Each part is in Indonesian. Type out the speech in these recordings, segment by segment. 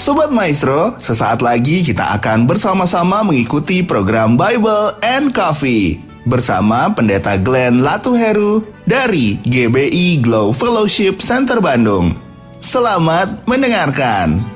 Sobat Maestro, sesaat lagi kita akan bersama-sama mengikuti program Bible and Coffee bersama Pendeta Glenn Latuheru dari GBI Glow Fellowship Center Bandung. Selamat mendengarkan.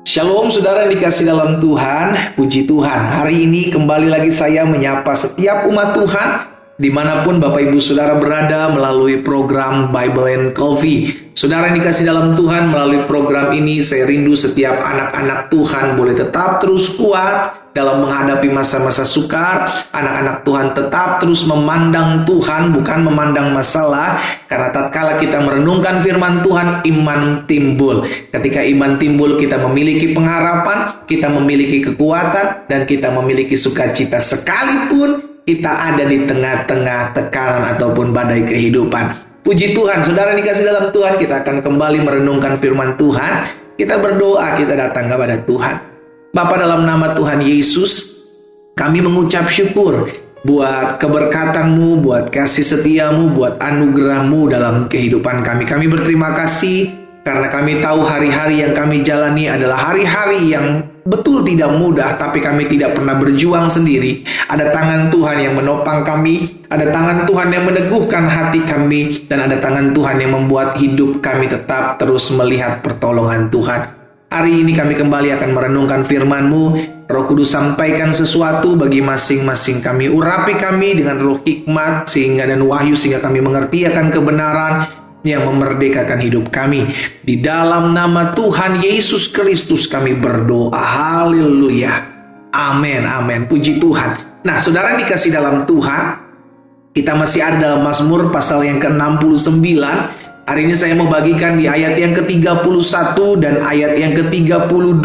Shalom saudara yang dikasih dalam Tuhan, puji Tuhan. Hari ini kembali lagi saya menyapa setiap umat Tuhan dimanapun Bapak Ibu Saudara berada melalui program Bible and Coffee. Saudara yang dikasih dalam Tuhan, melalui program ini saya rindu setiap anak-anak Tuhan boleh tetap terus kuat dalam menghadapi masa-masa sukar. Anak-anak Tuhan tetap terus memandang Tuhan, bukan memandang masalah. Karena tatkala kita merenungkan firman Tuhan, iman timbul. Ketika iman timbul, kita memiliki pengharapan, kita memiliki kekuatan, dan kita memiliki sukacita sekalipun kita ada di tengah-tengah tekanan ataupun badai kehidupan. Puji Tuhan, saudara dikasih dalam Tuhan, kita akan kembali merenungkan firman Tuhan. Kita berdoa, kita datang kepada Tuhan. Bapa, dalam nama Tuhan Yesus, kami mengucap syukur buat keberkatan-Mu, buat kasih setia-Mu, buat anugerah-Mu dalam kehidupan kami. Kami berterima kasih karena kami tahu hari-hari yang kami jalani adalah hari-hari yang betul tidak mudah, tapi kami tidak pernah berjuang sendiri. Ada tangan Tuhan yang menopang kami, ada tangan Tuhan yang meneguhkan hati kami, dan ada tangan Tuhan yang membuat hidup kami tetap terus melihat pertolongan Tuhan. Hari ini kami kembali akan merenungkan firman-Mu. Roh Kudus sampaikan sesuatu bagi masing-masing kami. Urapi kami dengan roh hikmat dan wahyu sehingga kami mengerti akan kebenaran yang memerdekakan hidup kami. Di dalam nama Tuhan Yesus Kristus kami berdoa. Haleluya. Amin, amin. Puji Tuhan. Nah, saudara dikasih dalam Tuhan, kita masih ada dalam Mazmur pasal yang ke-69. Hari ini saya mau bagikan di ayat yang ke-31 dan ayat yang ke-32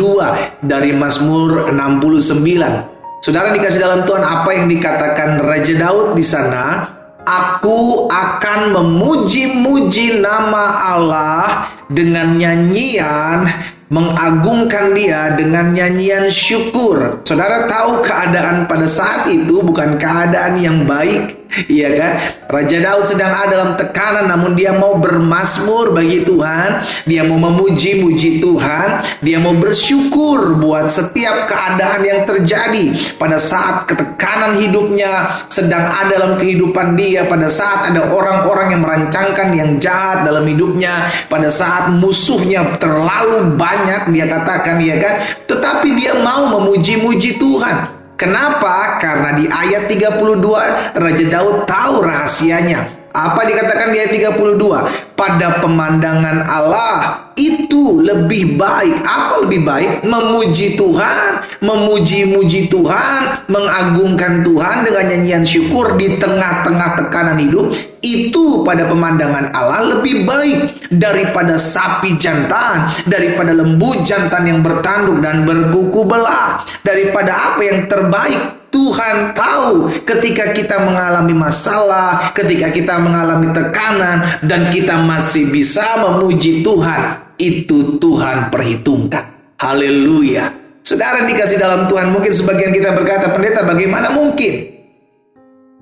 dari Mazmur 69. Saudara dikasih dalam Tuhan, apa yang dikatakan Raja Daud di sana? Aku akan memuji-muji nama Allah dengan nyanyian, mengagungkan Dia dengan nyanyian syukur. Saudara tahu keadaan pada saat itu bukan keadaan yang baik, iya kan? Raja Daud sedang ada dalam tekanan, namun dia mau bermazmur bagi Tuhan. Dia mau memuji-muji Tuhan. Dia mau bersyukur buat setiap keadaan yang terjadi pada saat ketekanan hidupnya sedang ada dalam kehidupan dia. Pada saat ada orang-orang yang merancangkan yang jahat dalam hidupnya. Pada saat musuhnya terlalu banyak, dia katakan, ya kan? Tetapi dia mau memuji-muji Tuhan. Kenapa? Karena di ayat 32 Raja Daud tahu rahasianya. Apa dikatakan di ayat 32? Pada pemandangan Allah itu lebih baik. Apa lebih baik? Memuji Tuhan, memuji-muji Tuhan, mengagungkan Tuhan dengan nyanyian syukur di tengah-tengah tekanan hidup. Itu pada pemandangan Allah lebih baik daripada sapi jantan, daripada lembu jantan yang bertanduk dan berkuku belah. Daripada apa yang terbaik? Tuhan tahu ketika kita mengalami masalah, ketika kita mengalami tekanan, dan kita masih bisa memuji Tuhan. Itu Tuhan perhitungkan. Haleluya. Saudara dikasih dalam Tuhan, mungkin sebagian kita berkata, pendeta, bagaimana mungkin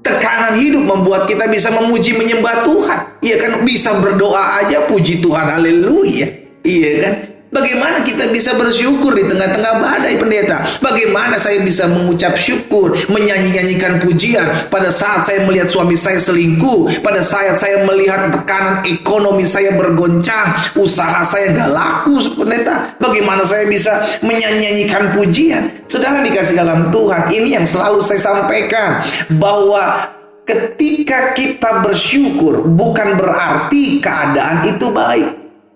tekanan hidup membuat kita bisa memuji menyembah Tuhan? Iya kan, bisa berdoa aja puji Tuhan, haleluya. Iya kan? Bagaimana kita bisa bersyukur di tengah-tengah badai, pendeta? Bagaimana saya bisa mengucap syukur, menyanyi-nyanyikan pujian pada saat saya melihat suami saya selingkuh, pada saat saya melihat tekanan ekonomi saya bergoncang, usaha saya gak laku, pendeta? Bagaimana saya bisa menyanyi-nyanyikan pujian? Saudara dikasih dalam Tuhan, ini yang selalu saya sampaikan, bahwa ketika kita bersyukur bukan berarti keadaan itu baik.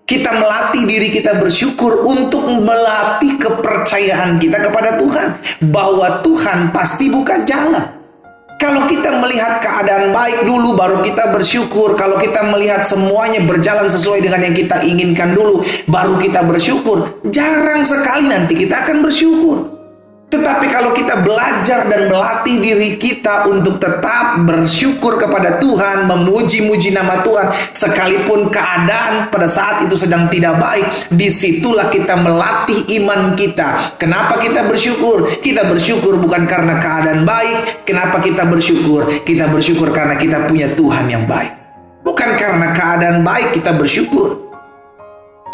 Kita melatih diri kita bersyukur untuk melatih kepercayaan kita kepada Tuhan, bahwa Tuhan pasti buka jalan. Kalau kita melihat keadaan baik dulu baru kita bersyukur, kalau kita melihat semuanya berjalan sesuai dengan yang kita inginkan dulu baru kita bersyukur, jarang sekali nanti kita akan bersyukur. Tetapi kalau kita belajar dan melatih diri kita untuk tetap bersyukur kepada Tuhan, memuji-muji nama Tuhan, sekalipun keadaan pada saat itu sedang tidak baik, disitulah kita melatih iman kita. Kenapa kita bersyukur? Kita bersyukur bukan karena keadaan baik. Kenapa kita bersyukur? Kita bersyukur karena kita punya Tuhan yang baik. Bukan karena keadaan baik kita bersyukur.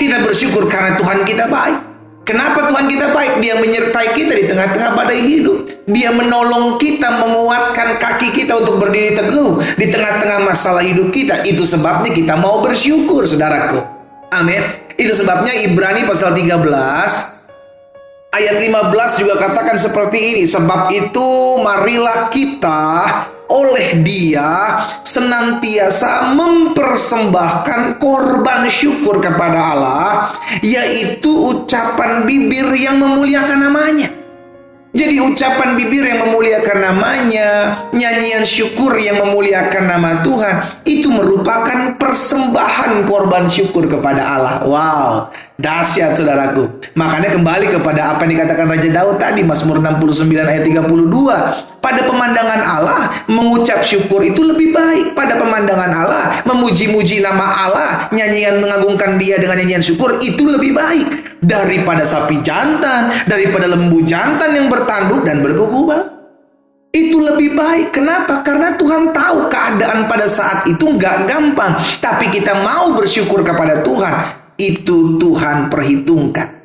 Kita bersyukur karena Tuhan kita baik. Kenapa Tuhan kita baik? Dia menyertai kita di tengah-tengah badai hidup. Dia menolong kita, menguatkan kaki kita untuk berdiri teguh di tengah-tengah masalah hidup kita. Itu sebabnya kita mau bersyukur, saudaraku. Amin. Itu sebabnya Ibrani pasal 13 ayat 15 juga katakan seperti ini. Sebab itu marilah kita oleh Dia senantiasa mempersembahkan korban syukur kepada Allah, yaitu ucapan bibir yang memuliakan namanya. Jadi ucapan bibir yang memuliakan namanya, nyanyian syukur yang memuliakan nama Tuhan, itu merupakan persembahan korban syukur kepada Allah. Wow, dahsyat saudaraku. Makanya kembali kepada apa yang dikatakan Raja Daud tadi, Mazmur 69 ayat 32. Pada pemandangan Allah, mengucap syukur itu lebih baik. Pada pemandangan Allah, memuji-muji nama Allah, nyanyian mengagungkan Dia dengan nyanyian syukur, itu lebih baik daripada sapi jantan, daripada lembu jantan yang bertanduk dan bergugubal. Itu lebih baik. Kenapa? Karena Tuhan tahu keadaan pada saat itu nggak gampang. Tapi kita mau bersyukur kepada Tuhan, itu Tuhan perhitungkan.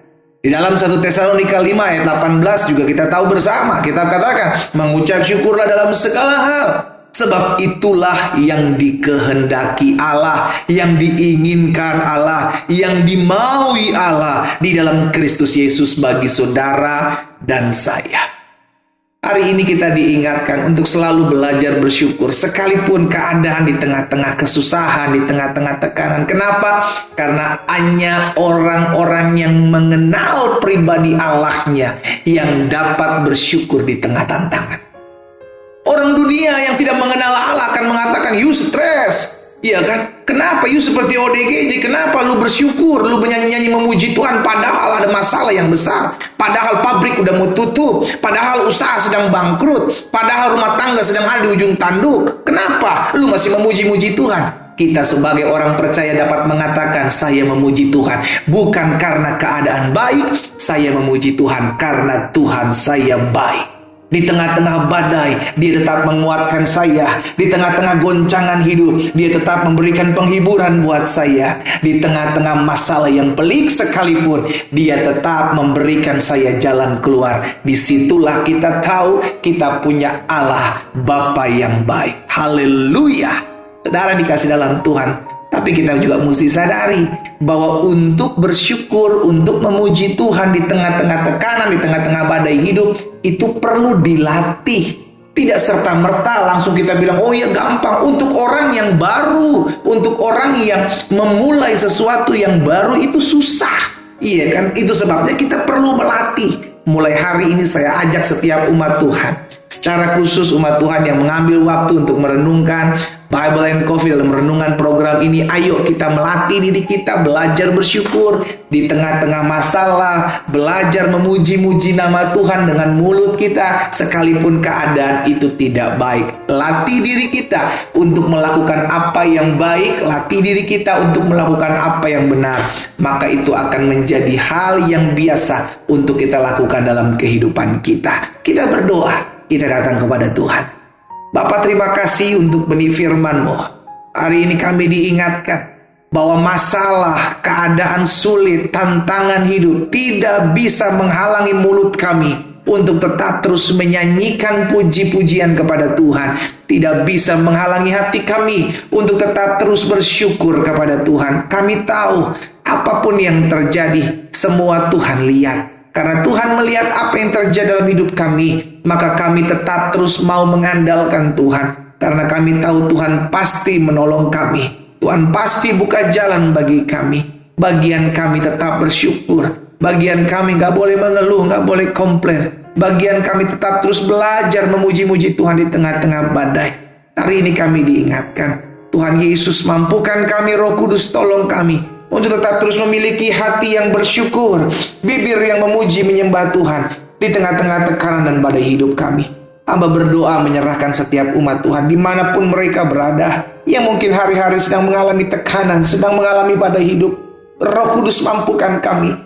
Di dalam 1 Tesalonika 5 ayat 18 juga kita tahu bersama. Kita katakan, mengucap syukurlah dalam segala hal. Sebab itulah yang dikehendaki Allah, yang diinginkan Allah, yang dimaui Allah di dalam Kristus Yesus bagi saudara dan saya. Hari ini kita diingatkan untuk selalu belajar bersyukur sekalipun keadaan di tengah-tengah kesusahan, di tengah-tengah tekanan. Kenapa? Karena hanya orang-orang yang mengenal pribadi Allahnya yang dapat bersyukur di tengah tantangan. Orang dunia yang tidak mengenal Allah akan mengatakan, you stres. Iya kan? Kenapa you seperti ODGJ? Kenapa lu bersyukur? Lu bernyanyi-nyanyi memuji Tuhan padahal ada masalah yang besar. Padahal pabrik udah mau tutup. Padahal usaha sedang bangkrut. Padahal rumah tangga sedang ada di ujung tanduk. Kenapa? Lu masih memuji-muji Tuhan. Kita sebagai orang percaya dapat mengatakan, saya memuji Tuhan bukan karena keadaan baik. Saya memuji Tuhan karena Tuhan saya baik. Di tengah-tengah badai, Dia tetap menguatkan saya. Di tengah-tengah goncangan hidup, Dia tetap memberikan penghiburan buat saya. Di tengah-tengah masalah yang pelik sekalipun, Dia tetap memberikan saya jalan keluar. Disitulah kita tahu kita punya Allah Bapa yang baik. Haleluya. Saudara dikasih dalam Tuhan. Tapi kita juga mesti sadari bahwa untuk bersyukur, untuk memuji Tuhan di tengah-tengah tekanan, di tengah-tengah badai hidup, itu perlu dilatih. Tidak serta-merta langsung kita bilang, oh ya gampang. Untuk orang yang baru, untuk orang yang memulai sesuatu yang baru, itu susah. Iya kan? Itu sebabnya kita perlu melatih. Mulai hari ini saya ajak setiap umat Tuhan, secara khusus umat Tuhan yang mengambil waktu untuk merenungkan Bible and Coffee dalam renungan program ini. Ayo kita melatih diri kita belajar bersyukur di tengah-tengah masalah, belajar memuji-muji nama Tuhan dengan mulut kita sekalipun keadaan itu tidak baik. Latih diri kita untuk melakukan apa yang baik, latih diri kita untuk melakukan apa yang benar. Maka itu akan menjadi hal yang biasa untuk kita lakukan dalam kehidupan kita. Kita berdoa, kita datang kepada Tuhan. Bapa, terima kasih untuk benih firman-Mu. Hari ini kami diingatkan bahwa masalah, keadaan sulit, tantangan hidup tidak bisa menghalangi mulut kami untuk tetap terus menyanyikan puji-pujian kepada Tuhan. Tidak bisa menghalangi hati kami untuk tetap terus bersyukur kepada Tuhan. Kami tahu apapun yang terjadi, semua Tuhan lihat. Karena Tuhan melihat apa yang terjadi dalam hidup kami, maka kami tetap terus mau mengandalkan Tuhan. Karena kami tahu Tuhan pasti menolong kami. Tuhan pasti buka jalan bagi kami. Bagian kami tetap bersyukur. Bagian kami gak boleh mengeluh, gak boleh komplain. Bagian kami tetap terus belajar memuji-muji Tuhan di tengah-tengah badai. Hari ini kami diingatkan, Tuhan Yesus mampukan kami, Roh Kudus tolong kami untuk tetap terus memiliki hati yang bersyukur, bibir yang memuji menyembah Tuhan. di tengah-tengah tekanan dan badai hidup kami. Hamba berdoa menyerahkan setiap umat Tuhan dimanapun mereka berada, yang mungkin hari-hari sedang mengalami tekanan, sedang mengalami badai hidup. Roh Kudus mampukan kami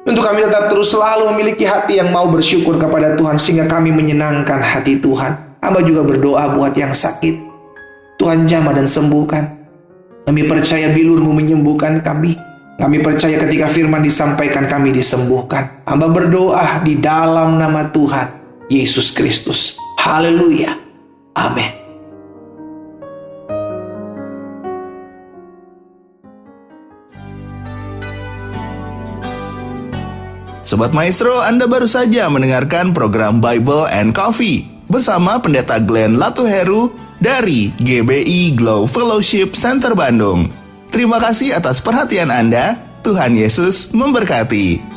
untuk kami tetap terus selalu memiliki hati yang mau bersyukur kepada Tuhan, sehingga kami menyenangkan hati Tuhan. Hamba juga berdoa buat yang sakit, Tuhan jamah dan sembuhkan. Kami percaya bilur-Mu menyembuhkan kami. Kami percaya ketika firman disampaikan kami disembuhkan. Hamba berdoa di dalam nama Tuhan Yesus Kristus. Haleluya. Amin. Sobat Maestro, Anda baru saja mendengarkan program Bible and Coffee bersama Pendeta Glenn Latuheru dari GBI Glow Fellowship Center Bandung. Terima kasih atas perhatian Anda. Tuhan Yesus memberkati.